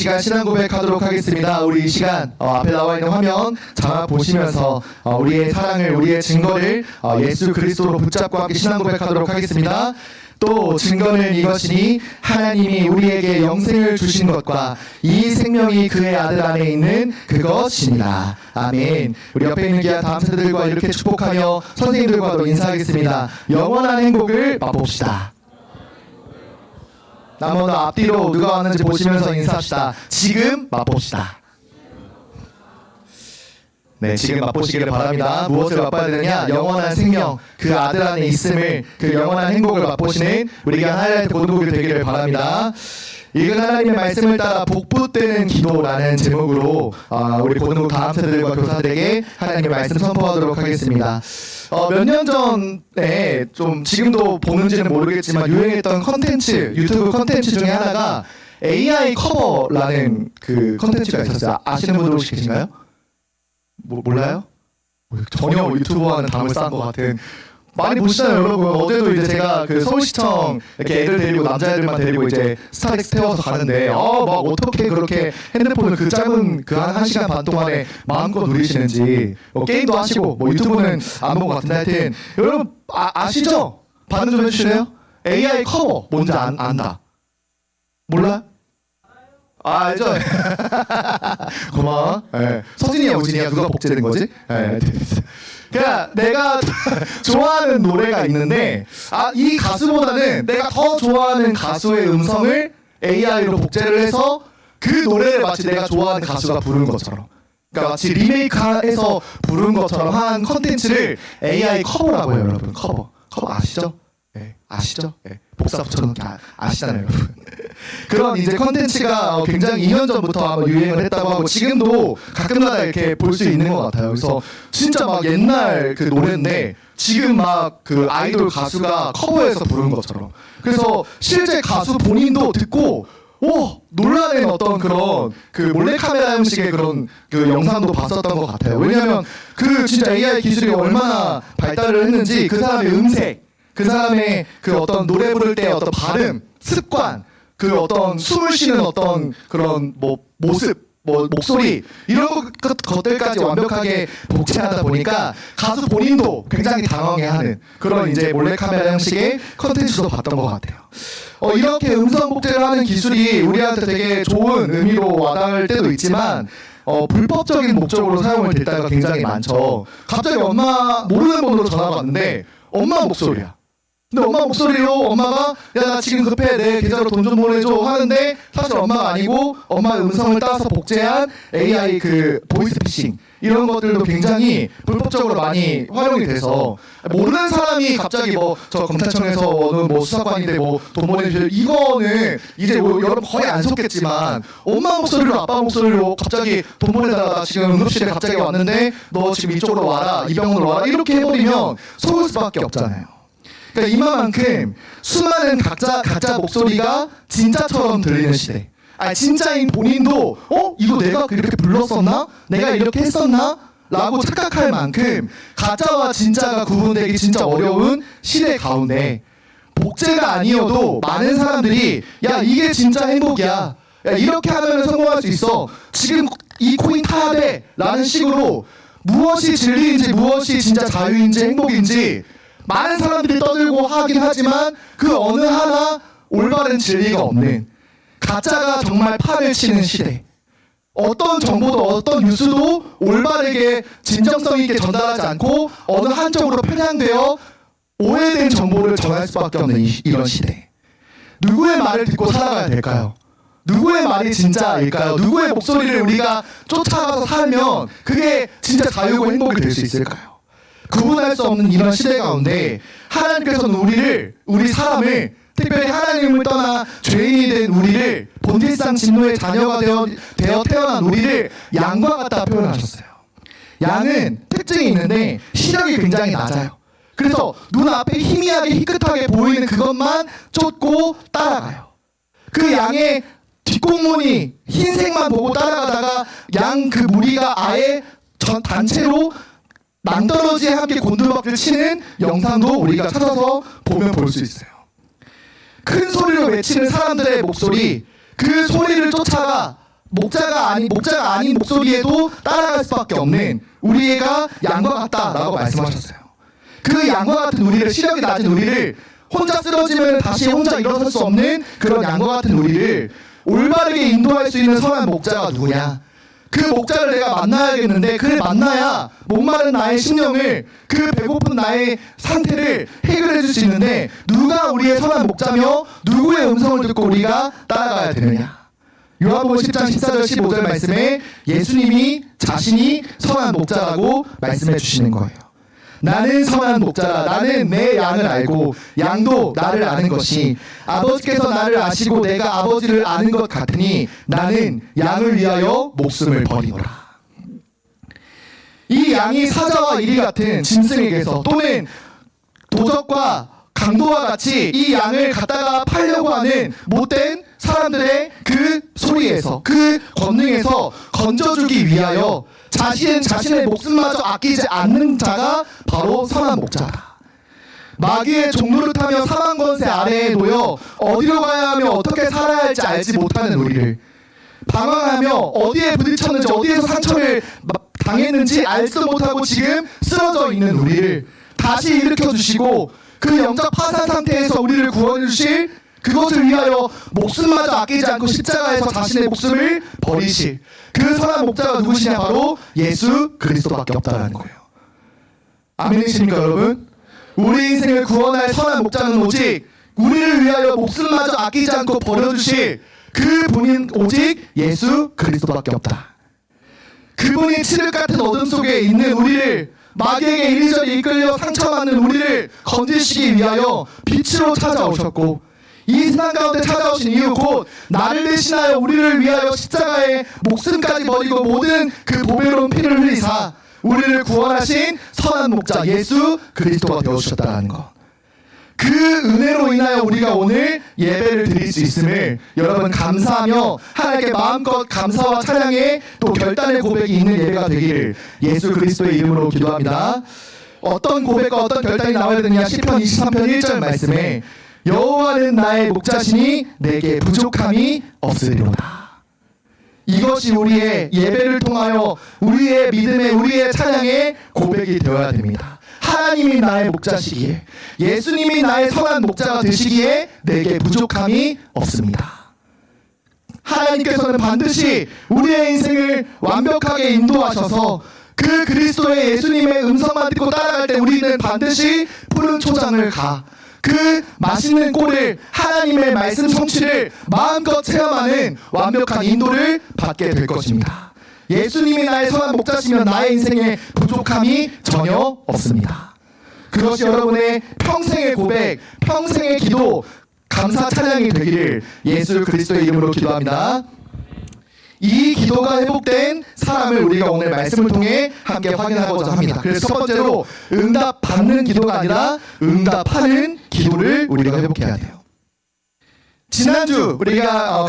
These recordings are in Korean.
시간 신앙 고백하도록 하겠습니다. 우리 이 시간 앞에 나와 있는 화면 자막 보시면서 우리의 사랑을, 우리의 증거를 예수 그리스도로 붙잡고 함께 신앙 고백하도록 하겠습니다. 또 증거는 이것이니 하나님이 우리에게 영생을 주신 것과 이 생명이 그의 아들 안에 있는 그것입니다. 아멘. 우리 옆에 있는 귀한 다음 세대들과 이렇게 축복하며 선생님들과도 인사하겠습니다. 영원한 행복을 맛봅시다. 한번 더 앞뒤로 누가 왔는지 보시면서 인사합시다. 지금 맛봅시다. 네, 지금 맛보시기를 바랍니다. 무엇을 맛봐야 되느냐? 영원한 생명, 그 아들 안에 있음을, 그 영원한 행복을 맛보시는 우리가 하이라이트 고등부교 되기를 바랍니다. 읽은 하나님의 말씀을 따라 복붙되는 기도라는 제목으로 우리 고등부 다음 세대들과 교사들에게 하나님의 말씀 선포하도록 하겠습니다. 몇 년 전에 좀 지금도 보는지는 모르겠지만 유행했던 컨텐츠, 유튜브 컨텐츠 중에 하나가 AI 커버라는 그 컨텐츠가 있었어요. 아시는 분들 혹시 계신가요? 몰라요? 전혀 유튜버와는 담을 쌓은 것 같은. 많이 보시잖아요, 여러분. 어제도 이제 제가 그 서울시청 이렇게 애들 데리고, 남자애들만 데리고 이제 스타렉스 태워서 가는데, 막 어떻게 그렇게 핸드폰을 그 짧은 그 한 시간 반 동안에 마음껏 누리시는지, 게임도 하시고, 유튜브는 안 본 것 같은데, 하여튼, 여러분, 아시죠? 반응 좀 해주실래요? AI 커버, 뭔지 안다. 몰라요? 알죠? 고마워. 네. 서진이야, 우진이야, 누가 복제된 거지? 네. 그러니까 내가 좋아하는 노래가 있는데 이 가수보다는 내가 더 좋아하는 가수의 음성을 AI로 복제를 해서 그 노래를 마치 내가 좋아하는 가수가 부른 것처럼, 그러니까 마치 리메이크해서 부른 것처럼 한 컨텐츠를 AI 커버라고 해요, 여러분. 커버 아시죠? 네, 아시죠? 네. 복사 붙여놓기 아시잖아요, 여러분. 그런 이제 컨텐츠가 굉장히 2년 전부터 아마 유행을 했다고 하고 지금도 가끔가다 이렇게 볼 수 있는 것 같아요. 그래서 진짜 막 옛날 그 노래인데 지금 막 그 아이돌 가수가 커버해서 부르는 것처럼. 그래서 실제 가수 본인도 듣고 놀라는 어떤 그런 그 몰래카메라 형식의 그런 그 영상도 봤었던 것 같아요. 왜냐하면 그 진짜 AI 기술이 얼마나 발달을 했는지 그 사람의 음색, 그 사람의 그 어떤 노래 부를 때 어떤 발음, 습관, 그 어떤 숨을 쉬는 어떤 그런 모습, 목소리, 이런 것들까지 완벽하게 복제하다 보니까 가수 본인도 굉장히 당황해하는 그런 이제 몰래카메라 형식의 컨텐츠도 봤던 것 같아요. 이렇게 음성 복제를 하는 기술이 우리한테 되게 좋은 의미로 와닿을 때도 있지만 불법적인 목적으로 사용을 될 때가 굉장히 많죠. 갑자기 엄마 모르는 번호로 전화가 왔는데 엄마 목소리야. 근데 엄마 목소리로 엄마가 야, 나 지금 급해, 내 계좌로 돈 좀 보내줘 하는데 사실 엄마가 아니고 엄마의 음성을 따서 복제한 AI 그 보이스피싱, 이런 것들도 굉장히 불법적으로 많이 활용이 돼서 모르는 사람이 갑자기 저 검찰청에서 어느 수사관인데 돈 보내주세요, 이거는 이제 여러분 거의 안 속겠지만 엄마 목소리로 아빠 목소리로 갑자기 돈 보내다가 지금 응급실에 갑자기 왔는데 너 지금 이쪽으로 와라, 이 병원으로 와라, 이렇게 해버리면 속을 수밖에 없잖아요. 그러니까 이만큼 수많은 가짜 목소리가 진짜처럼 들리는 시대. 진짜인 본인도 이거 내가 이렇게 불렀었나? 내가 이렇게 했었나? 라고 착각할 만큼 가짜와 진짜가 구분되기 진짜 어려운 시대 가운데 복제가 아니어도 많은 사람들이 야, 이게 진짜 행복이야, 야, 이렇게 하면 성공할 수 있어, 지금 이 코인 타야 돼 라는 식으로 무엇이 진리인지 무엇이 진짜 자유인지 행복인지 많은 사람들이 떠들고 하긴 하지만 그 어느 하나 올바른 진리가 없는, 가짜가 정말 판을 치는 시대. 어떤 정보도 어떤 뉴스도 올바르게 진정성 있게 전달하지 않고 어느 한쪽으로 편향되어 오해된 정보를 전할 수밖에 없는 이런 시대. 누구의 말을 듣고 살아가야 될까요? 누구의 말이 진짜일까요? 누구의 목소리를 우리가 쫓아가서 살면 그게 진짜 자유고 행복이 될 수 있을까요? 구분할 수 없는 이런 시대 가운데 하나님께서는 우리 사람을, 특별히 하나님을 떠나 죄인이 된 우리를, 본질상 진노의 자녀가 되어 태어난 우리를 양과 같다 표현하셨어요. 양은 특징이 있는데 시력이 굉장히 낮아요. 그래서 눈앞에 희미하게 희끗하게 보이는 그것만 쫓고 따라가요. 그 양의 뒷공문이 흰색만 보고 따라가다가 양 그 무리가 아예 단체로 낭떠러지에 함께 곤두박질 치는 영상도 우리가 찾아서 보면 볼 수 있어요. 큰 소리로 외치는 사람들의 목소리, 그 소리를 쫓아가 목자가 아닌 목소리에도 따라갈 수밖에 없는 우리가 양과 같다라고 말씀하셨어요. 그 양과 같은 우리를, 시력이 낮은 우리를, 혼자 쓰러지면 다시 혼자 일어설 수 없는 그런 양과 같은 우리를 올바르게 인도할 수 있는 선한 목자가 누구냐? 그 목자를 내가 만나야겠는데, 그를 만나야 목마른 나의 심령을, 그 배고픈 나의 상태를 해결해 줄 수 있는데, 누가 우리의 선한 목자며 누구의 음성을 듣고 우리가 따라가야 되느냐? 요한복음 10장 14절 15절 말씀에 예수님이 자신이 선한 목자라고 말씀해 주시는 거예요. 나는 선한 목자라. 나는 내 양을 알고 양도 나를 아는 것이, 아버지께서 나를 아시고 내가 아버지를 아는 것 같으니 나는 양을 위하여 목숨을 버리노라. 이 양이 사자와 이리 같은 짐승에게서, 또는 도적과 강도와 같이 이 양을 갖다가 팔려고 하는 못된 사람들의 그 소리에서, 그 권능에서 건져주기 위하여 자신의 목숨마저 아끼지 않는 자가 바로 선한 목자다. 마귀의 종로를 타며 사망 권세 아래에 놓여 어디로 가야 하며 어떻게 살아야 할지 알지 못하는 우리를, 방황하며 어디에 부딪혔는지 어디에서 상처를 당했는지 알지도 못하고 지금 쓰러져 있는 우리를 다시 일으켜 주시고, 그 영적 파산 상태에서 우리를 구원해 주실, 그것을 위하여 목숨마저 아끼지 않고 십자가에서 자신의 목숨을 버리실 그 선한 목자가 누구시냐? 바로 예수 그리스도밖에 없다라는 거예요. 아멘이십니까 여러분? 우리 인생을 구원할 선한 목자는 오직 우리를 위하여 목숨마저 아끼지 않고 버려주실 그 분인 오직 예수 그리스도밖에 없다. 그분이 칠흑 같은 어둠 속에 있는 우리를, 마귀에게 이리저리 이끌려 상처받는 우리를 건지시기 위하여 빛으로 찾아오셨고, 이 세상 가운데 찾아오신 이유 곧 나를 대신하여 우리를 위하여 십자가에 목숨까지 버리고 모든 그 보배로운 피를 흘리사 우리를 구원하신 선한 목자 예수 그리스도가 되어주셨다는 것. 그 은혜로 인하여 우리가 오늘 예배를 드릴 수 있음을 여러분 감사하며 하나님께 마음껏 감사와 찬양의 또 결단의 고백이 있는 예배가 되기를 예수 그리스도의 이름으로 기도합니다. 어떤 고백과 어떤 결단이 나와야 되느냐? 시편 23편 1절 말씀에 여호와는 나의 목자시니 내게 부족함이 없으리로다. 이것이 우리의 예배를 통하여 우리의 믿음의, 우리의 찬양의 고백이 되어야 됩니다. 하나님이 나의 목자시기에, 예수님이 나의 선한 목자가 되시기에 내게 부족함이 없습니다. 하나님께서는 반드시 우리의 인생을 완벽하게 인도하셔서 그 그리스도의 예수님의 음성만 듣고 따라갈 때 우리는 반드시 푸른 초장을 가, 그 맛있는 꼴을, 하나님의 말씀 성취를 마음껏 체험하는 완벽한 인도를 받게 될 것입니다. 예수님이 나의 선한 목자시면 나의 인생에 부족함이 전혀 없습니다. 그것이 여러분의 평생의 고백, 평생의 기도, 감사 찬양이 되기를 예수 그리스도의 이름으로 기도합니다. 이 기도가 회복된 사람을 우리가 오늘 말씀을 통해 함께 확인하고자 합니다. 그래서 첫 번째로 응답받는 기도가 아니라 응답하는 기도를 우리가 회복해야 돼요. 지난주 우리가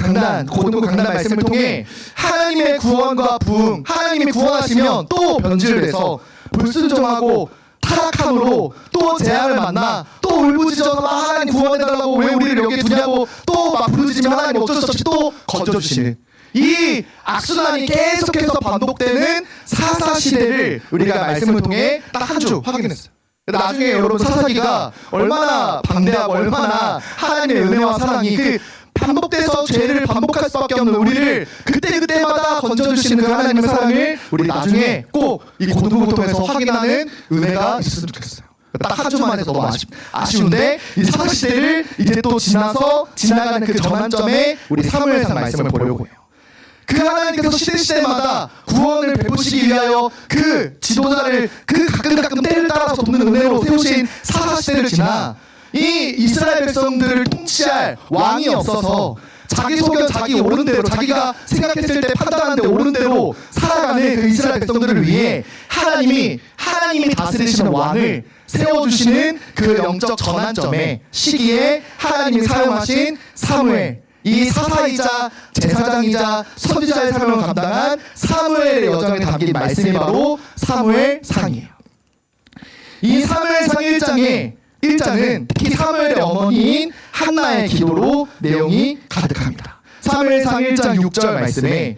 고등부 강단 말씀을 통해 하나님의 구원과 부흥, 하나님이 구원하시면 또 변질을 해서 불순종하고 타락함으로 또 재앙을 만나 또 울부짖어서 하나님 구원해달라고 왜 우리를 여기에 두냐고 또 막 부르짖으면 하나님 어쩔 수 없이 또 건져주시는 이 악순환이 계속해서 반복되는 사사시대를 우리가 말씀을 통해 딱 한 주 확인했어요. 나중에 여러분 사사기가 얼마나 방대하고 얼마나 하나님의 은혜와 사랑이 그 반복돼서 죄를 반복할 수밖에 없는 우리를 그때그때마다 건져주시는 그 하나님의 사랑을 우리 나중에 꼭 이 고등부를 통해서 확인하는 은혜가 있었으면 좋겠어요. 딱 한 주만 해서 너무 아쉬운데 이 사사시대를 이제 또 지나가는 그 전환점에 우리 사무엘상 말씀을 보려고 해요. 그 하나님께서 시대마다 구원을 베푸시기 위하여 그 지도자를 그 가끔 때를 따라서 돕는 은혜로 세우신 사사시대를 지나 이 이스라엘 백성들을 통치할 왕이 없어서 자기 소견, 자기 옳은 대로, 자기가 생각했을 때 판단하는데 옳은 대로 살아가는 그 이스라엘 백성들을 위해 하나님이 다스리시는 왕을 세워주시는 그 영적 전환점의 시기에 하나님이 사용하신 사무엘, 이 사사이자 제사장이자 선지자의 사명을 감당한 사무엘의 여정에 담긴 말씀이 바로 사무엘상이에요. 이 사무엘상 1장은 특히 사무엘의 어머니인 한나의 기도로 내용이 가득합니다. 사무엘상 1장 6절 말씀에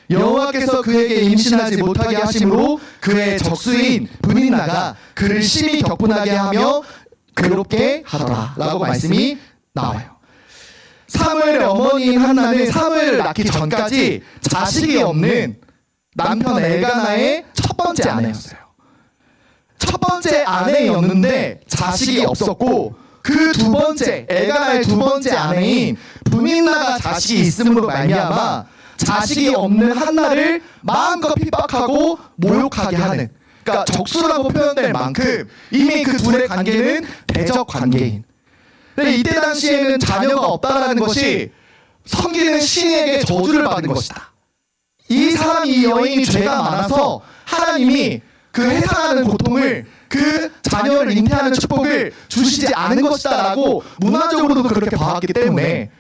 여호와께서 그에게 임신하지 못하게 하심으로 그의 적수인 브닌나가 그를 심히 격분하게 하며 괴롭게 하더라 라고 말씀이 나와요. 사무엘의 어머니인 한나는 사무엘을 낳기 전까지 자식이 없는 남편 엘가나의 첫 번째 아내였어요. 첫 번째 아내였는데 자식이 없었고 그 두 번째 엘가나의 두 번째 아내인 브닌나가 자식이 있음으로 말미암아 자식이 없는 한나를 마음껏 핍박하고 모욕하게 하는, 그러니까 적수라고 표현될 만큼 이미 그 둘의 관계는 대적 관계인. 근데 이때 당시에는 자녀가 없다라는 것이 섬기는 신에게 저주를 받은 것이다. 이 사람이, 이 여인이 죄가 많아서 하나님이 그 해상하는 고통을, 그 자녀를 잉태하는 축복을 주시지 않은 것이다 라고 문화적으로도 그렇게 봐왔기 때문에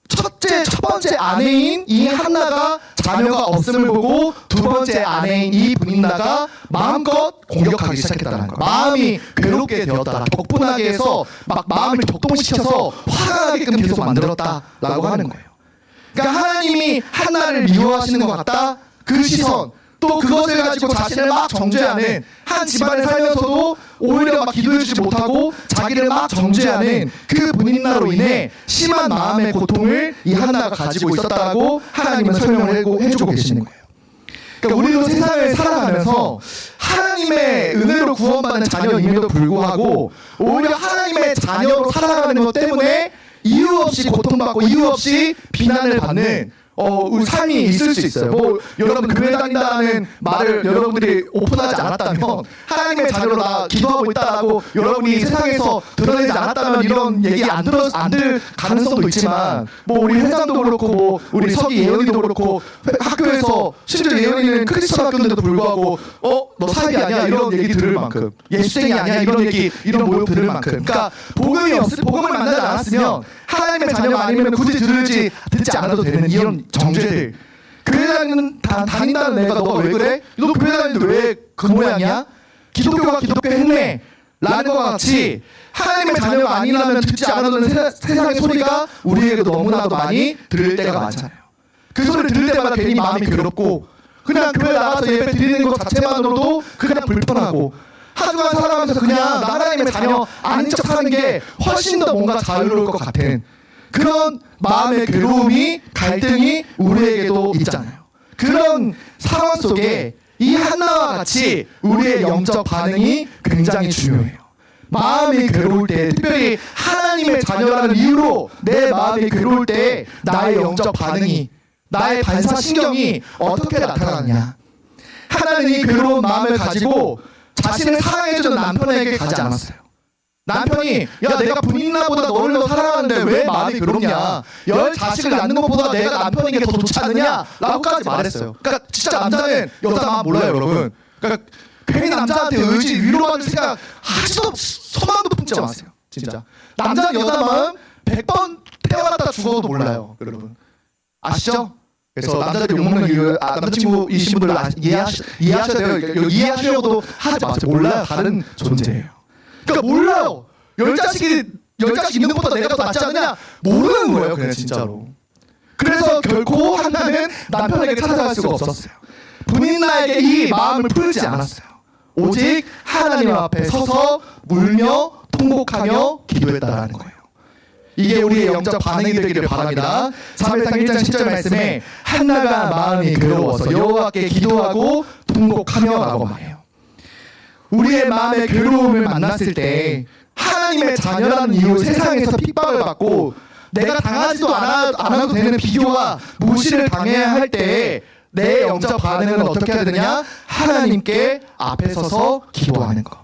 첫 번째 아내인 이 한나가 자녀가 없음을 보고 두 번째 아내인 이 브닌나가 마음껏 공격하기 시작했다는 거예요. 마음이 괴롭게 되었다, 격분하게 해서 막 마음을 격동시켜서 화가 나게끔 계속 만들었다라고 하는 거예요. 그러니까 하나님이 한나를 미워하시는 것 같다, 그 시선, 또 그것을 가지고 자신을 막 정죄하는, 한 집안에 살면서도 오히려 막 기도해주지 못하고 자기를 막 정죄하는 그 브닌나로 인해 심한 마음의 고통을 이 한나가 가지고 있었다고 하나님은 설명을 해주고 계시는 거예요. 그러니까 우리도 세상을 살아가면서 하나님의 은혜로 구원받는 자녀임에도 불구하고 오히려 하나님의 자녀로 살아가는 것 때문에 이유 없이 고통받고 이유 없이 비난을 받는 우리 삶이 있을 수 있어요. 뭐 여러분 교회 다닌다는 말을 여러분들이 오픈하지 않았다면, 하나님의 자녀로 나 기도하고 있다라고 여러분이 세상에서 드러내지 않았다면 이런 얘기 안 들 가능성도 있지만, 뭐 우리 회장도 그렇고 뭐 우리 서기 예언이도 그렇고 학교에서 심지어 예언이는 크리스천 학교인데도 불구하고 너 사입이 아니야 이런 얘기 들을 만큼, 예수쟁이 아니야 이런 얘기, 이런 모욕 들을 만큼, 그러니까 복음을 만나지 않았으면 하나님의 자녀가 아니면 굳이 듣지 않아도 되는 이런 정죄들. 교회 다닌다는 내가 너가 왜 그래? 너 교회 다니는데 왜 그 모양이야? 기독교가 기독교 했네 라는 것 같이 하나님의 자녀가 아니라면 듣지 않아도 되는 세상의 소리가 우리에게도 너무나도 많이 들을 때가 많잖아요. 그 소리를 들을 때마다 괜히 마음이 괴롭고 그냥 교회 나가서 예배 드리는 것 자체만으로도 그냥 불편하고 한 주간 살아가면서 그냥 나 하나님의 자녀 아닌 척 사는 게 훨씬 더 뭔가 자유로울 것 같은 그런 마음의 괴로움이, 갈등이 우리에게도 있잖아요. 그런 상황 속에 이 한나와 같이 우리의 영적 반응이 굉장히 중요해요. 마음이 괴로울 때, 특별히 하나님의 자녀라는 이유로 내 마음이 괴로울 때 나의 영적 반응이, 나의 반사신경이 어떻게 나타나느냐. 하나는 이 괴로운 마음을 가지고 자신을 사랑해주는 남편에게 가지 않았어요. 남편이 야 내가 브닌나보다 너를 더 사랑하는데 왜 마음이 괴롭냐, 10 자식을 낳는 것보다 내가 남편에게 더 좋지 않느냐 라고까지 말했어요. 그러니까 진짜 남자는 여자 마음 몰라요 여러분. 그러니까 괜히 남자한테 위로받을 생각 하지도 소망도 품지 마세요. 진짜 남자는 여자 마음 100번 태어났다 죽어도 몰라요 여러분. 아시죠? 그래서 남자들이 욕먹는 이유, 남자친구이신 분들 이해하셔야 돼요. 이해하시려고도 하지 마세요. 몰라요. 다른 존재예요. 그러니까 몰라요. 10자식 있는 것보다 내가 더 낫지 않느냐? 모르는 거예요 그냥 진짜로. 그래서 결코 한나는 남편에게 찾아갈 수가 없었어요. 브닌나에게 이 마음을 풀지 않았어요. 오직 하나님 앞에 서서 울며 통곡하며 기도했다라는 거예요. 이게 우리의 영적 반응이 되기를 바랍니다. 사무엘상 1장 10절 말씀에 한나가 마음이 괴로워서 여호와께 기도하고 통곡하며 라고 말해요. 우리의 마음의 괴로움을 만났을 때 하나님의 자녀라는 이유 세상에서 핍박을 받고 내가 당하지도 않아도 되는 비교와 무시를 당해야 할 때 내 영적 반응은 어떻게 해야 되느냐? 하나님께 앞에 서서 기도하는 것.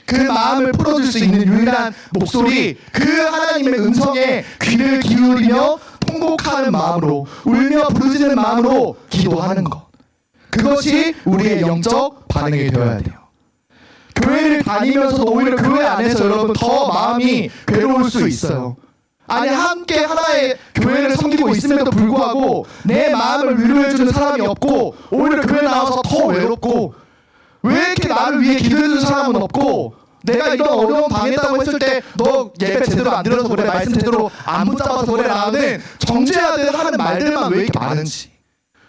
그 마음을 풀어줄 수 있는 유일한 목소리, 그 하나님의 음성에 귀를 기울이며 통곡하는 마음으로, 울며 부르짖는 마음으로 기도하는 것. 그것이 우리의 영적 반응이 되어야 돼요. 교회를 다니면서도 오히려 교회 안에서 여러분 더 마음이 괴로울 수 있어요. 아니 함께 하나의 교회를 섬기고 있음에도 불구하고 내 마음을 위로해주는 사람이 없고 오히려 교회 나와서 더 외롭고, 왜 이렇게 나를 위해 기도해주는 사람은 없고, 내가 이런 어려움 당했다고 했을 때 너 예배 제대로 안 들어서 그래, 말씀 제대로 안 붙잡아서 그래 라는 정죄하듯 하는 말들만 왜 이렇게 많은지,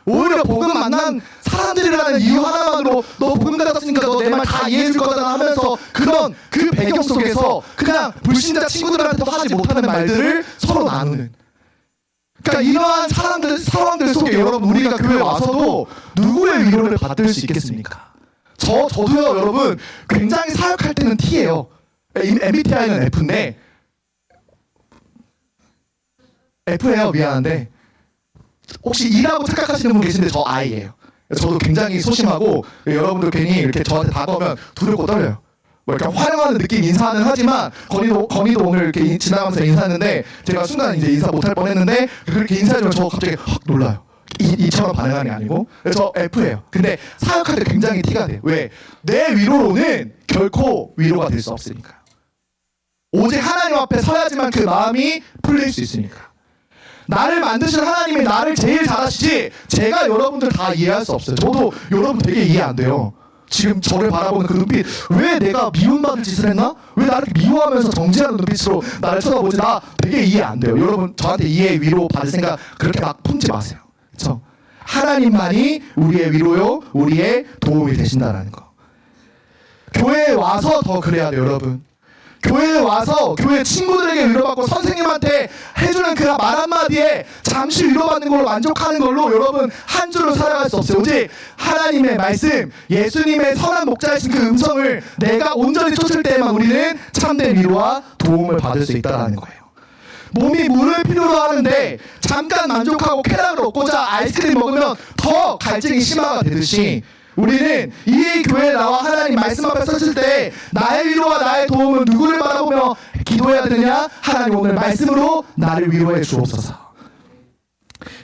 오히려 복음 만난 사람들이라는 이유 하나만으로 너 복음 받았으니까 너 내 말 다 이해해줄 거잖아 하면서 그런 그 배경 속에서 그냥 불신자 친구들한테도 하지 못하는 말들을 서로 나누는, 그러니까 이러한 상황들 속에 여러분 우리가 교회 와서도 누구의 위로를 받을 수 있겠습니까? 저도요 여러분 굉장히 사역할 때는 T예요. MBTI는 F인데 F예요. 미안한데 혹시 E라고 착각하시는 분 계신데 저 I예요. 저도 굉장히 소심하고 여러분들 괜히 이렇게 저한테 다가오면 두렵고 떨려요. 뭐 이렇게 활용하는 느낌 인사는 하지만 건이도 오늘 이렇게 지나가면서 인사했는데 제가 순간 이제 인사 못할 뻔했는데 그렇게 인사해주면 저 갑자기 확 놀라요. 이처럼 반응하는 게 아니고. 저 F예요. 근데 사역할 때 굉장히 T가 돼요. 왜? 내 위로로는 결코 위로가 될 수 없으니까. 오직 하나님 앞에 서야지만 그 마음이 풀릴 수 있으니까. 나를 만드신 하나님이 나를 제일 잘 아시지 제가 여러분들 다 이해할 수 없어요. 저도 여러분 되게 이해 안 돼요. 지금 저를 바라보는 그 눈빛, 왜 내가 미움받을 짓을 했나? 왜 나를 미워하면서 정죄하는 눈빛으로 나를 쳐다보지? 나 되게 이해 안 돼요. 여러분 저한테 이해, 위로 받을 생각 그렇게 막 품지 마세요. 그렇죠? 하나님만이 우리의 위로요, 우리의 도움이 되신다라는 거. 교회에 와서 더 그래야 돼요, 여러분. 교회에 와서 교회 친구들에게 위로받고 선생님한테 해주는 그 말 한마디에 잠시 위로받는 걸로 만족하는 걸로 여러분 한 주를 살아갈 수 없어요. 오직 하나님의 말씀, 예수님의 선한 목자이신 그 음성을 내가 온전히 쫓을 때에만 우리는 참된 위로와 도움을 받을 수 있다는 거예요. 몸이 물을 필요로 하는데 잠깐 만족하고 쾌락을 얻고자 아이스크림 먹으면 더 갈증이 심화가 되듯이 우리는 이 교회에 나와 하나님 말씀 앞에 섰을 때 나의 위로와 나의 도움은 누구를 바라보며 기도해야 되느냐? 하나님 오늘 말씀으로 나를 위로해 주옵소서.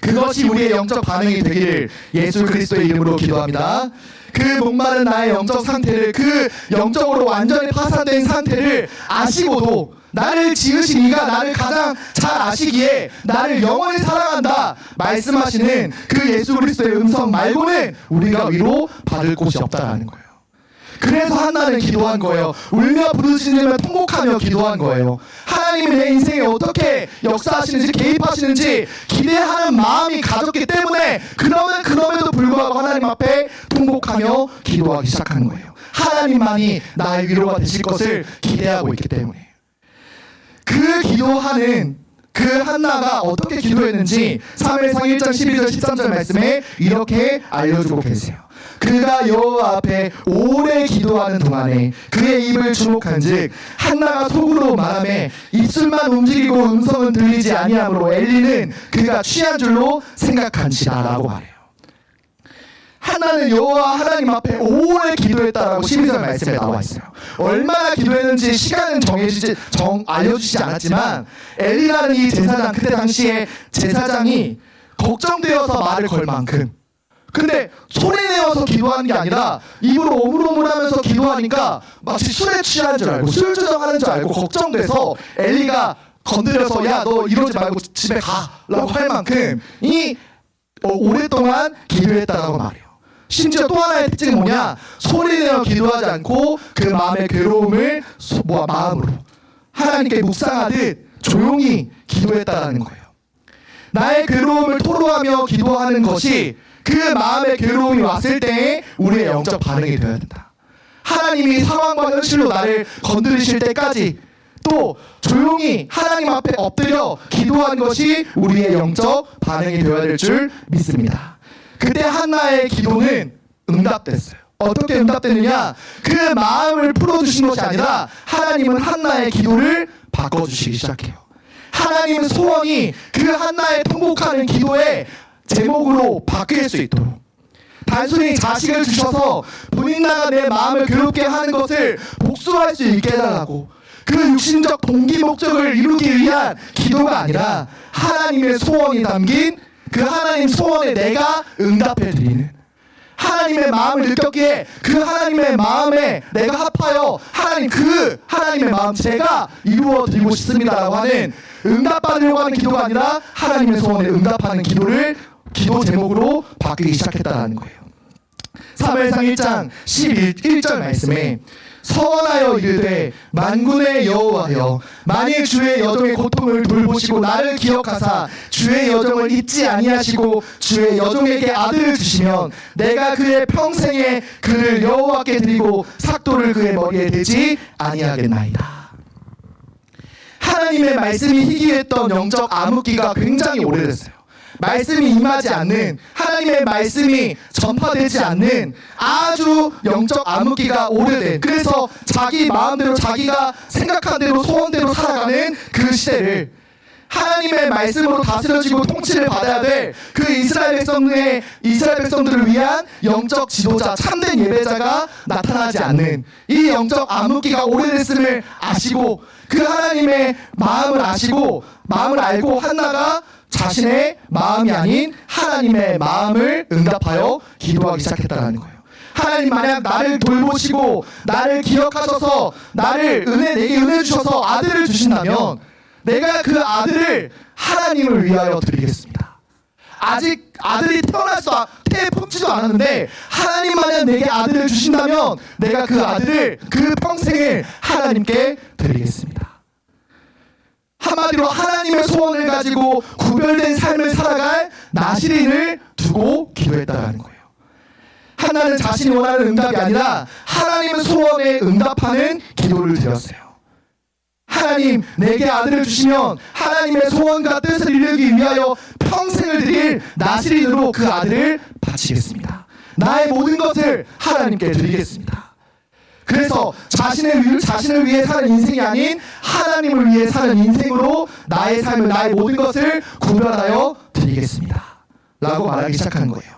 그것이 우리의 영적 반응이 되기를 예수 그리스도의 이름으로 기도합니다. 그 목마른 나의 영적 상태를, 그 영적으로 완전히 파산된 상태를 아시고도 나를 지으신 이가 나를 가장 잘 아시기에 나를 영원히 사랑한다 말씀하시는 그 예수 그리스도의 음성 말고는 우리가 위로 받을 곳이 없다라는 거예요. 그래서 한나는 기도한 거예요. 울며 부르짖으며 통곡하며 기도한 거예요. 하나님이 내 인생에 어떻게 역사하시는지 개입하시는지 기대하는 마음이 가졌기 때문에 그럼에도 불구하고 하나님 앞에 통곡하며 기도하기 시작하는 거예요. 하나님만이 나의 위로가 되실 것을 기대하고 있기 때문에. 그 기도하는 그 한나가 어떻게 기도했는지 사무엘상 1장 12절 13절 말씀에 이렇게 알려주고 계세요. 그가 여호와 앞에 오래 기도하는 동안에 그의 입을 주목한즉 한나가 속으로 말하매 입술만 움직이고 음성은 들리지 아니하므로 엘리는 그가 취한 줄로 생각한지라 라고 말해요. 한나는 여호와 하나님 앞에 오래 기도했다라고 12절 말씀에 나와 있어요. 얼마나 기도했는지 시간은 알려주시지 않았지만 엘리라는 이 제사장, 그때 당시에 제사장이 걱정되어서 말을 걸 만큼, 근데 소리내어서 기도하는 게 아니라 입으로 오물오물하면서 기도하니까 마치 술에 취한 줄 알고 술주정하는 줄 알고 걱정돼서 엘리가 건드려서 야 너 이러지 말고 집에 가 라고 할 만큼 오랫동안 기도했다라고 말해요. 심지어 또 하나의 특징은 뭐냐? 소리내어 기도하지 않고 그 마음의 괴로움을 마음으로 하나님께 묵상하듯 조용히 기도했다라는 거예요. 나의 괴로움을 토로하며 기도하는 것이 그 마음의 괴로움이 왔을 때에 우리의 영적 반응이 되어야 된다. 하나님이 상황과 현실로 나를 건드리실 때까지 또 조용히 하나님 앞에 엎드려 기도하는 것이 우리의 영적 반응이 되어야 될 줄 믿습니다. 그때 한나의 기도는 응답됐어요. 어떻게 응답됐느냐? 그 마음을 풀어주신 것이 아니라 하나님은 한나의 기도를 바꿔주시기 시작해요. 하나님의 소원이 그 한나의 통곡하는 기도의 제목으로 바뀔 수 있도록, 단순히 자식을 주셔서 본인 나가 내 마음을 괴롭게 하는 것을 복수할 수 있게 해달라고, 그 육신적 동기 목적을 이루기 위한 기도가 아니라 하나님의 소원이 담긴 그 하나님 소원에 내가 응답해 드리는, 하나님의 마음을 느꼈기에 그 하나님의 마음에 내가 합하여 하나님 그 하나님의 마음 제가 이루어 드리고 싶습니다라고 하는, 응답받으려고 하는 기도가 아니라 하나님의 소원에 응답하는 기도 제목으로 바뀌기 시작했다는 거예요. 사무엘상 1장 11절 말씀에 서원하여 이르되 만군의 여호와여 만일 주의 여종의 고통을 돌보시고 나를 기억하사 주의 여종을 잊지 아니하시고 주의 여종에게 아들을 주시면 내가 그의 평생에 그를 여호와께 드리고 삭도를 그의 머리에 대지 아니하겠나이다. 하나님의 말씀이 희귀했던 영적 암흑기가 굉장히 오래됐어요. 말씀이 임하지 않는, 하나님의 말씀이 전파되지 않는 아주 영적 암흑기가 오래된, 그래서 자기 마음대로 자기가 생각한 대로 소원대로 살아가는 그 시대를 하나님의 말씀으로 다스려지고 통치를 받아야 될 그 이스라엘 백성들을 위한 영적 지도자, 참된 예배자가 나타나지 않는, 이 영적 암흑기가 오래됐음을 아시고 그 하나님의 마음을 아시고 마음을 알고 한나가 자신의 마음이 아닌 하나님의 마음을 응답하여 기도하기 시작했다는 거예요. 하나님, 만약 나를 돌보시고 나를 기억하셔서 내게 은혜 주셔서 아들을 주신다면 내가 그 아들을 하나님을 위하여 드리겠습니다. 아직 아들이 태에 품지도 않았는데 하나님 만약 내게 아들을 주신다면 내가 그 아들을, 그 평생을 하나님께 드리겠습니다. 한마디로 하나님의 소원을 가지고 구별된 삶을 살아갈 나시린을 두고 기도했다는 거예요. 한나는 자신이 원하는 응답이 아니라 하나님의 소원에 응답하는 기도를 드렸어요. 하나님, 내게 아들을 주시면 하나님의 소원과 뜻을 이루기 위하여 평생을 드릴 나시린으로 그 아들을 바치겠습니다. 나의 모든 것을 하나님께 드리겠습니다. 그래서 자신을 위해 사는 인생이 아닌 하나님을 위해 사는 인생으로 나의 삶을, 나의 모든 것을 구별하여 드리겠습니다 라고 말하기 시작한 거예요.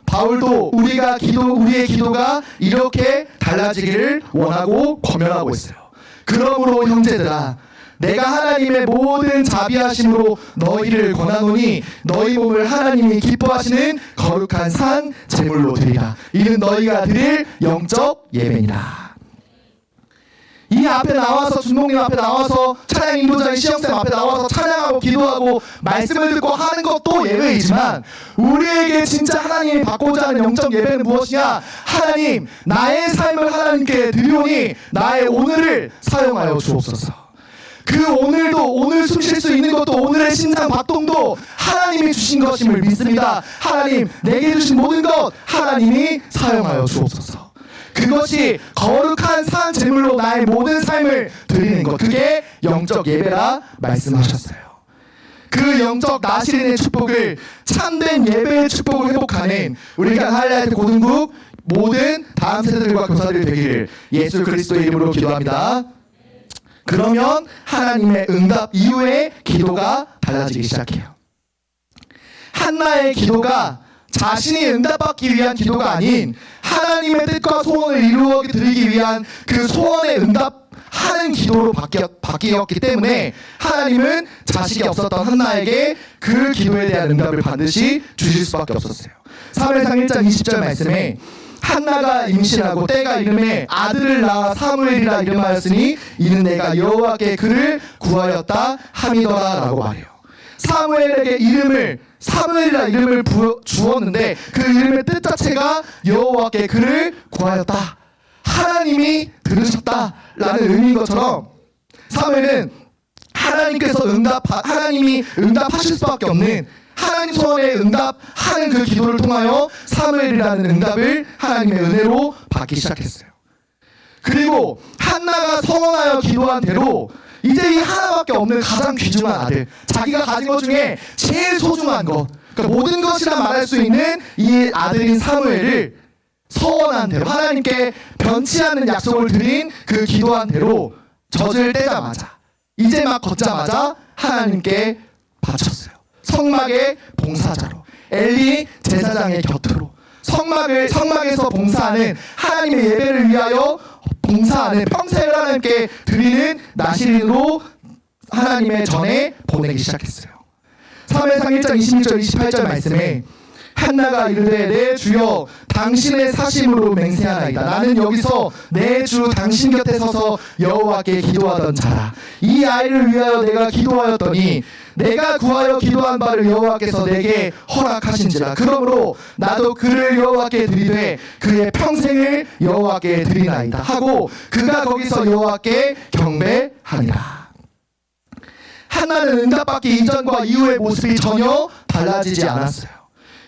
바울도 우리의 기도가 이렇게 달라지기를 원하고 권면하고 있어요. 그러므로 형제들아, 내가 하나님의 모든 자비하심으로 너희를 권하노니 너희 몸을 하나님이 기뻐하시는 거룩한 산 제물로 드리라. 이는 너희가 드릴 영적 예배니라. 이 앞에 나와서, 준목님 앞에 나와서, 찬양 인도자인 시영쌤 앞에 나와서 찬양하고 기도하고 말씀을 듣고 하는 것도 예배이지만 우리에게 진짜 하나님이 받고자 하는 영적 예배는 무엇이냐? 하나님, 나의 삶을 하나님께 드리오니 나의 오늘을 사용하여 주옵소서. 그 오늘 숨 쉴 수 있는 것도, 오늘의 심장 박동도 하나님이 주신 것임을 믿습니다. 하나님, 내게 주신 모든 것 하나님이 사용하여 주옵소서. 그것이 거룩한 산 제물로 나의 모든 삶을 드리는 것, 그게 영적 예배라 말씀하셨어요. 그 영적 나시린의 축복을, 참된 예배의 축복을 회복하는 우리가 하이라이트 고등국 모든 다음 세대들과 교사들이 되기를 예수 그리스도의 이름으로 기도합니다. 그러면 하나님의 응답 이후에 기도가 달라지기 시작해요. 한나의 기도가 자신이 응답받기 위한 기도가 아닌 하나님의 뜻과 소원을 이루어 드리기 위한 그 소원에 응답하는 기도로 바뀌었기 때문에 하나님은 자식이 없었던 한나에게 그 기도에 대한 응답을 반드시 주실 수밖에 없었어요. 사무엘상 1장 20절 말씀에 한나가 임신하고 때가 이름에 아들을 낳아 사무엘이라 이름하였으니 이는 내가 여호와께 그를 구하였다 함이더라 라고 말해요. 사무엘에게 사무엘이라 이름을 주었는데 그 이름의 뜻 자체가 여호와께 그를 구하였다, 하나님이 들으셨다라는 의미인 것처럼 사무엘은 하나님이 응답하실 수밖에 없는, 하나님 소원에 응답하는 그 기도를 통하여 사무엘이라는 응답을 하나님의 은혜로 받기 시작했어요. 그리고 한나가 서원하여 기도한 대로 이제 이 하나밖에 없는 가장 귀중한 아들, 자기가 가진 것 중에 제일 소중한 것, 그러니까 모든 것이라 말할 수 있는 이 아들인 사무엘을 서원한 대로, 하나님께 변치 않는 약속을 드린 그 기도한 대로 젖을 떼자마자, 이제 막 걷자마자 하나님께 바쳤어요. 성막의 봉사자로, 엘리 제사장의 곁으로 성막에서 봉사하는, 하나님의 예배를 위하여 봉사하는, 평생을 하나님께 드리는 나시린으로 하나님의 전에 보내기 시작했어요. 사무엘상 1장 26절 28절 말씀에 한나가 이르되 내 주여 당신의 사심으로 맹세하나이다. 나는 여기서 내 주 당신 곁에 서서 여호와께 기도하던 자라. 이 아이를 위하여 내가 기도하였더니 내가 구하여 기도한 바를 여호와께서 내게 허락하신지라. 그러므로 나도 그를 여호와께 드리되 그의 평생을 여호와께 드리나이다 하고 그가 거기서 여호와께 경배하니라. 한나는 응답받기 이전과 이후의 모습이 전혀 달라지지 않았어요.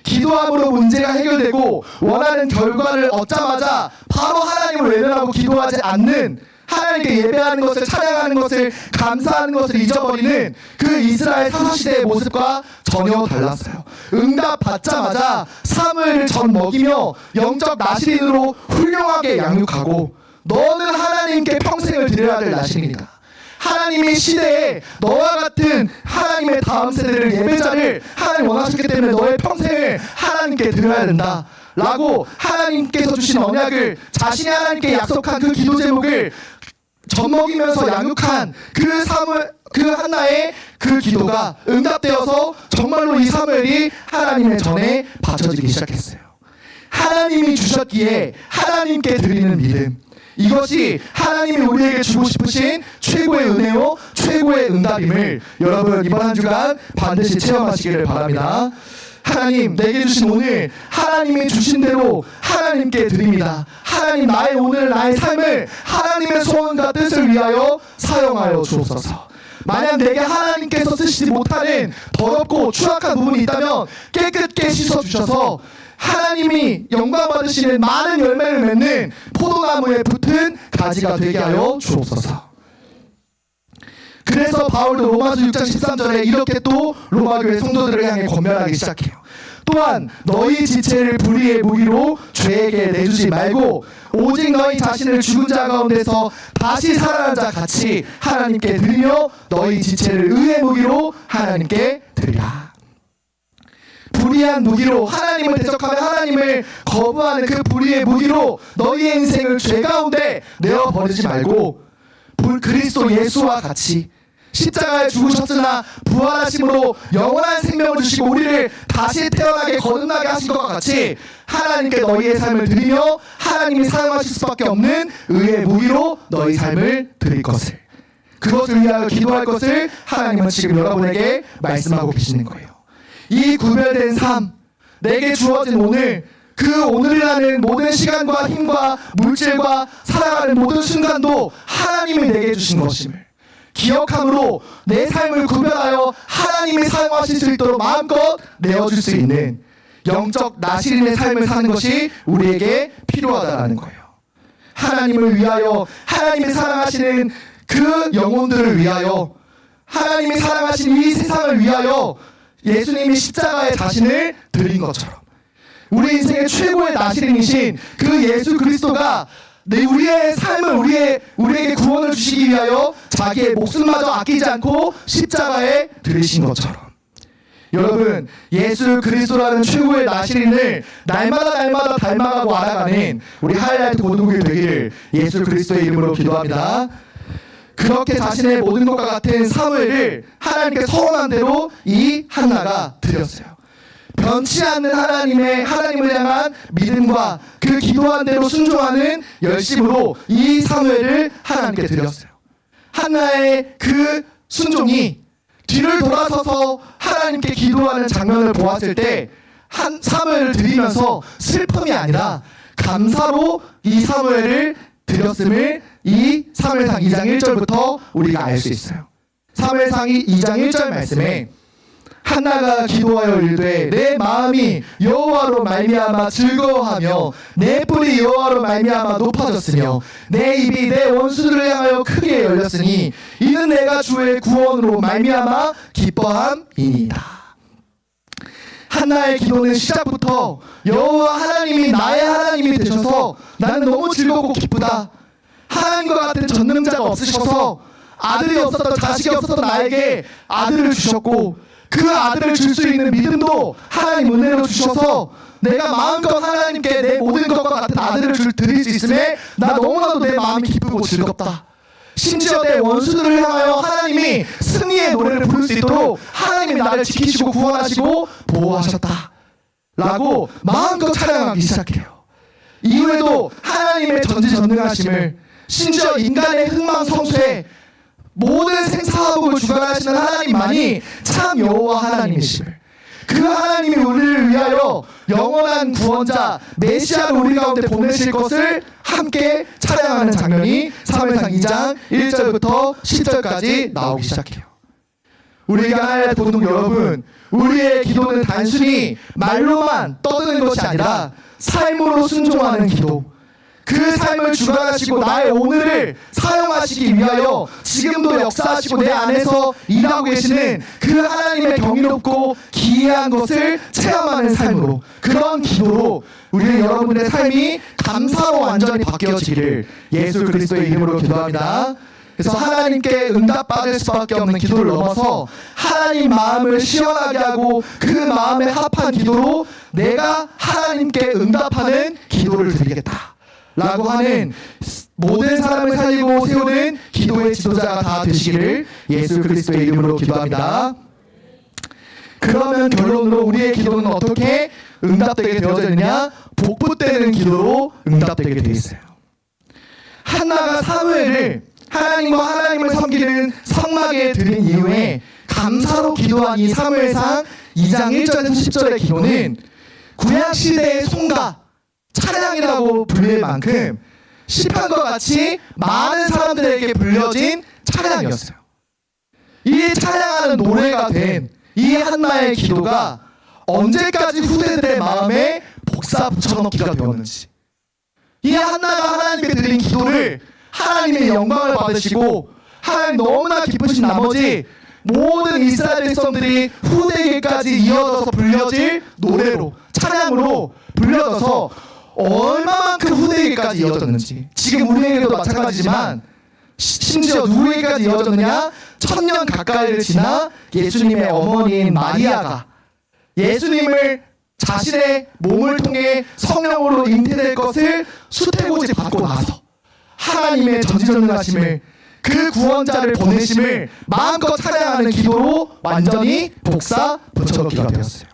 기도함으로 문제가 해결되고 원하는 결과를 얻자마자 바로 하나님을 외면하고 기도하지 않는, 하나님께 예배하는 것을, 찬양하는 것을, 감사하는 것을 잊어버리는 그 이스라엘 사사시대의 모습과 전혀 달랐어요. 응답 받자마자 사무엘을 젖 먹이며 영적 나시린으로 훌륭하게 양육하고, 너는 하나님께 평생을 드려야 될 나시린이다. 하나님의 시대에 너와 같은 하나님의 다음 세대를, 예배자를 하나님 원하셨기 때문에 너의 평생을 하나님께 드려야 된다 라고 하나님께서 주신 언약을, 자신이 하나님께 약속한 그 기도 제목을 젖먹이면서 양육한 그 한나의 그 기도가 응답되어서 정말로 이 사무엘이 하나님의 전에 바쳐지기 시작했어요. 하나님이 주셨기에 하나님께 드리는 믿음, 이것이 하나님이 우리에게 주고 싶으신 최고의 은혜요 최고의 응답임을 여러분 이번 한 주간 반드시 체험하시기를 바랍니다. 하나님, 내게 주신 오늘 하나님이 주신 대로 하나님께 드립니다. 하나님, 나의 오늘 나의 삶을 하나님의 소원과 뜻을 위하여 사용하여 주옵소서. 만약 내게 하나님께서 쓰시지 못하는 더럽고 추악한 부분이 있다면 깨끗게 씻어주셔서 하나님이 영광 받으시는 많은 열매를 맺는 포도나무에 붙은 가지가 되게 하여 주옵소서. 그래서 바울도 로마서 6장 13절에 이렇게 또 로마교회 성도들을 향해 권면하기 시작해요. 또한 너희 지체를 불의의 무기로 죄에게 내주지 말고 오직 너희 자신을 죽은 자 가운데서 다시 살아난 자 같이 하나님께 드리며 너희 지체를 의의 무기로 하나님께 드리라. 불의한 무기로, 하나님을 대적하며 하나님을 거부하는 그 불의의 무기로 너희의 인생을 죄 가운데 내어버리지 말고 그리스도 예수와 같이 십자가에 죽으셨으나 부활하심으로 영원한 생명을 주시고 우리를 다시 태어나게 거듭나게 하신 것과 같이 하나님께 너희의 삶을 드리며 하나님이 사용하실 수밖에 없는 의의 무기로 너희 삶을 드릴 것을, 그것을 위하여 기도할 것을 하나님은 지금 여러분에게 말씀하고 계시는 거예요. 이 구별된 삶, 내게 주어진 오늘, 그 오늘이라는 모든 시간과 힘과 물질과 살아가는 모든 순간도 하나님이 내게 주신 것임을 기억함으로 내 삶을 구별하여 하나님이 사용하실 수 있도록 마음껏 내어줄 수 있는 영적 나시린의 삶을 사는 것이 우리에게 필요하다는 거예요. 하나님을 위하여, 하나님이 사랑하시는 그 영혼들을 위하여, 하나님이 사랑하신 이 세상을 위하여 예수님이 십자가에 자신을 드린 것처럼 우리 인생의 최고의 나시린이신 그 예수 그리스도가 우리의 삶을, 우리에게 구원을 주시기 위하여 자기의 목숨마저 아끼지 않고 십자가에 들이신 것처럼, 여러분, 예수 그리스도라는 최고의 나시린을 날마다 닮아가고 알아가는 우리 하이라이트 고등국이 되기를 예수 그리스도의 이름으로 기도합니다. 그렇게 자신의 모든 것과 같은 사무엘을 하나님께 서원한 대로 이 한나가 드렸어요. 변치 않는 하나님을 향한 믿음과 그 기도한 대로 순종하는 열심으로 이 사무엘을 하나님께 드렸어요. 한나의 그 순종이 뒤를 돌아서서 하나님께 기도하는 장면을 보았을 때 사무엘을 드리면서 슬픔이 아니라 감사로 이 사무엘을 드렸음을 이 사무엘상 2장 1절부터 우리가 알 수 있어요. 사무엘상 2장 1절 말씀에 한나가 기도하여 이르되 내 마음이 여호와로 말미암아 즐거워하며 내 뿔이 여호와로 말미암아 높아졌으며 내 입이 내 원수들을 향하여 크게 열렸으니 이는 내가 주의 구원으로 말미암아 기뻐함이니이다. 한나의 기도는 시작부터 여호와 하나님이 나의 하나님이 되셔서 나는 너무 즐겁고 기쁘다. 하나님과 같은 전능자가 없으셔서 아들이 없었던, 자식이 없었던 나에게 아들을 주셨고 그 아들을 줄 수 있는 믿음도 하나님 은혜로 주셔서 내가 마음껏 하나님께 내 모든 것과 같은 아들을 드릴 수 있음에 나 너무나도 내 마음이 기쁘고 즐겁다. 심지어 내 원수들을 향하여 하나님이 승리의 노래를 부를 수 있도록 하나님이 나를 지키시고 구원하시고 보호하셨다 라고 마음껏 찬양하기 시작해요. 이후에도 하나님의 전지전능하심을, 심지어 인간의 흥망성쇠, 모든 생사화복을 주관하시는 하나님만이 참 여호와 하나님이심을, 그 하나님이 우리를 위하여 영원한 구원자 메시아를 우리 가운데 보내실 것을 함께 찬양하는 장면이 사무엘상 2장 1절부터 10절까지 나오기 시작해요. 우리가 하나님 동족 여러분, 우리의 기도는 단순히 말로만 떠드는 것이 아니라 삶으로 순종하는 기도, 그 삶을 주관하시고 나의 오늘을 사용하시기 위하여 지금도 역사하시고 내 안에서 일하고 계시는 그 하나님의 경이롭고 기이한 것을 체험하는 삶으로, 그런 기도로 우리 여러분의 삶이 감사로 완전히 바뀌어지기를 예수 그리스도의 이름으로 기도합니다. 그래서 하나님께 응답받을 수밖에 없는 기도를 넘어서 하나님 마음을 시원하게 하고 그 마음에 합한 기도로 내가 하나님께 응답하는 기도를 드리겠다 라고 하는, 모든 사람을 살리고 세우는 기도의 지도자가 다 되시기를 예수 그리스도의 이름으로 기도합니다. 그러면 결론으로 우리의 기도는 어떻게 응답되게 되어져 있느냐? 복붙되는 기도로 응답되게 되어 있어요. 한나가 사무엘을 하나님과 하나님을 섬기는 성막에 드린 이후에 감사로 기도한 이 사무엘상 2장 1절에서 10절의 기도는 구약시대의 송가, 찬양이라고 불릴 만큼 시편과 같이 많은 사람들에게 불려진 찬양이었어요. 이 찬양하는 노래가 된 이 한나의 기도가 언제까지 후대들의 마음에 복사 붙여넣기가 되었는지, 이 한나가 하나님께 드린 기도를 하나님의 영광을 받으시고 하나님 너무나 기쁘신 나머지 모든 이스라엘 백성들이 후대에게까지 이어져서 불려질 노래로, 찬양으로 불려져서 얼마만큼 후대에게까지 이어졌는지, 지금 우리에게도 마찬가지지만 심지어 누구에게까지 이어졌느냐? 1000년 가까이를 지나 예수님의 어머니인 마리아가 예수님을 자신의 몸을 통해 성령으로 잉태될 것을 수태고지 받고 나서 하나님의 전지전능하심을, 그 구원자를 보내심을 마음껏 찬양하는 기도로 완전히 복사 붙여넣기가 되었어요.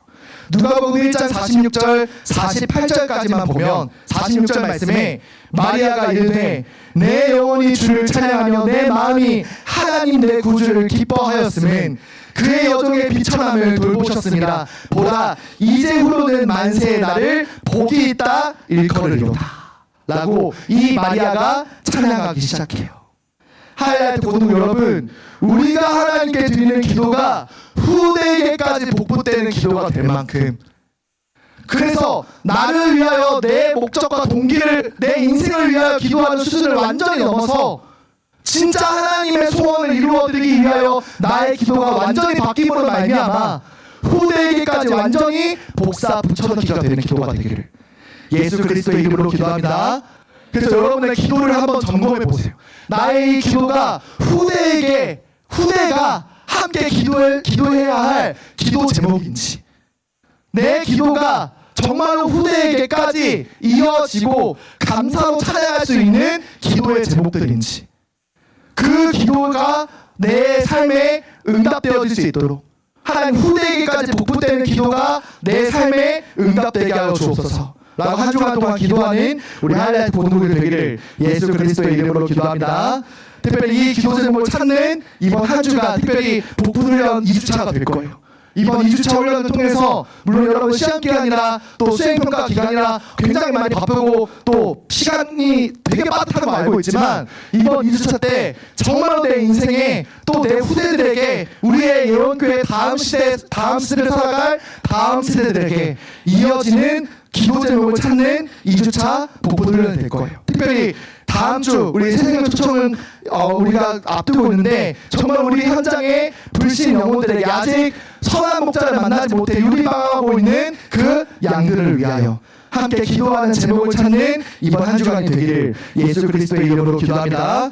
누가복음 1장 46절 48절까지만 보면 46절 말씀에 마리아가 이르되 내 영혼이 주를 찬양하며 내 마음이 하나님 내 구주를 기뻐하였음은 그의 여종의 비천함을 돌보셨습니다. 보라 이제후로는 만세의 날을 복이 있다 일컬으리로다 라고 이 마리아가 찬양하기 시작해요. 하이라이트 고등 여러분, 우리가 하나님께 드리는 기도가 후대에게까지 복붙되는 기도가 될 만큼, 그래서 나를 위하여 내 목적과 동기를, 내 인생을 위하여 기도하는 수준을 완전히 넘어서 진짜 하나님의 소원을 이루어드리기 위하여 나의 기도가 완전히 바뀜으로 말미암아 후대에게까지 완전히 복사 붙여넣기가 되는 기도가 되기를 예수 그리스도의 이름으로 기도합니다. 그래서 여러분의 기도를 한번 점검해 보세요. 나의 이 기도가 후대가 함께 기도해야 할 기도 제목인지, 내 기도가 정말로 후대에게까지 이어지고 감사로 찬양할 수 있는 기도의 제목들인지, 그 기도가 내 삶에 응답되어질 수 있도록 하나님 후대에게까지 복붙되는 기도가 내 삶에 응답되게 하여 주옵소서 라고 한 주간 동안 기도하는 우리 하이라이트 본도들 되기를 예수 그리스도의 이름으로 기도합니다. 특별히 이 기도 제목을 찾는 이번 한 주가 특별히 복붙훈련 2주차가 될 거예요. 이번 2주차 훈련을 통해서 물론 여러분 시험기간이나 또 수행평가 기간이나 굉장히 많이 바쁘고 또 시간이 되게 빠듯한 거 알고 있지만, 이번 2주차 때 정말로 내 인생에 또 내 후대들에게, 우리의 예원교회 다음 시대를 살아갈 다음 세대들에게 이어지는 기도 제목을 찾는 2주차 복붙훈련이 될 거예요. 특별히 다음 주 우리 새생명 초청은 우리가 앞두고 있는데, 정말 우리 현장에 불신 영혼들에게 아직 선한 목자를 만나지 못해 유리방황하고 있는 그 양들을 위하여 함께 기도하는 제목을 찾는 이번 한 주간이 되기를 예수 그리스도의 이름으로 기도합니다.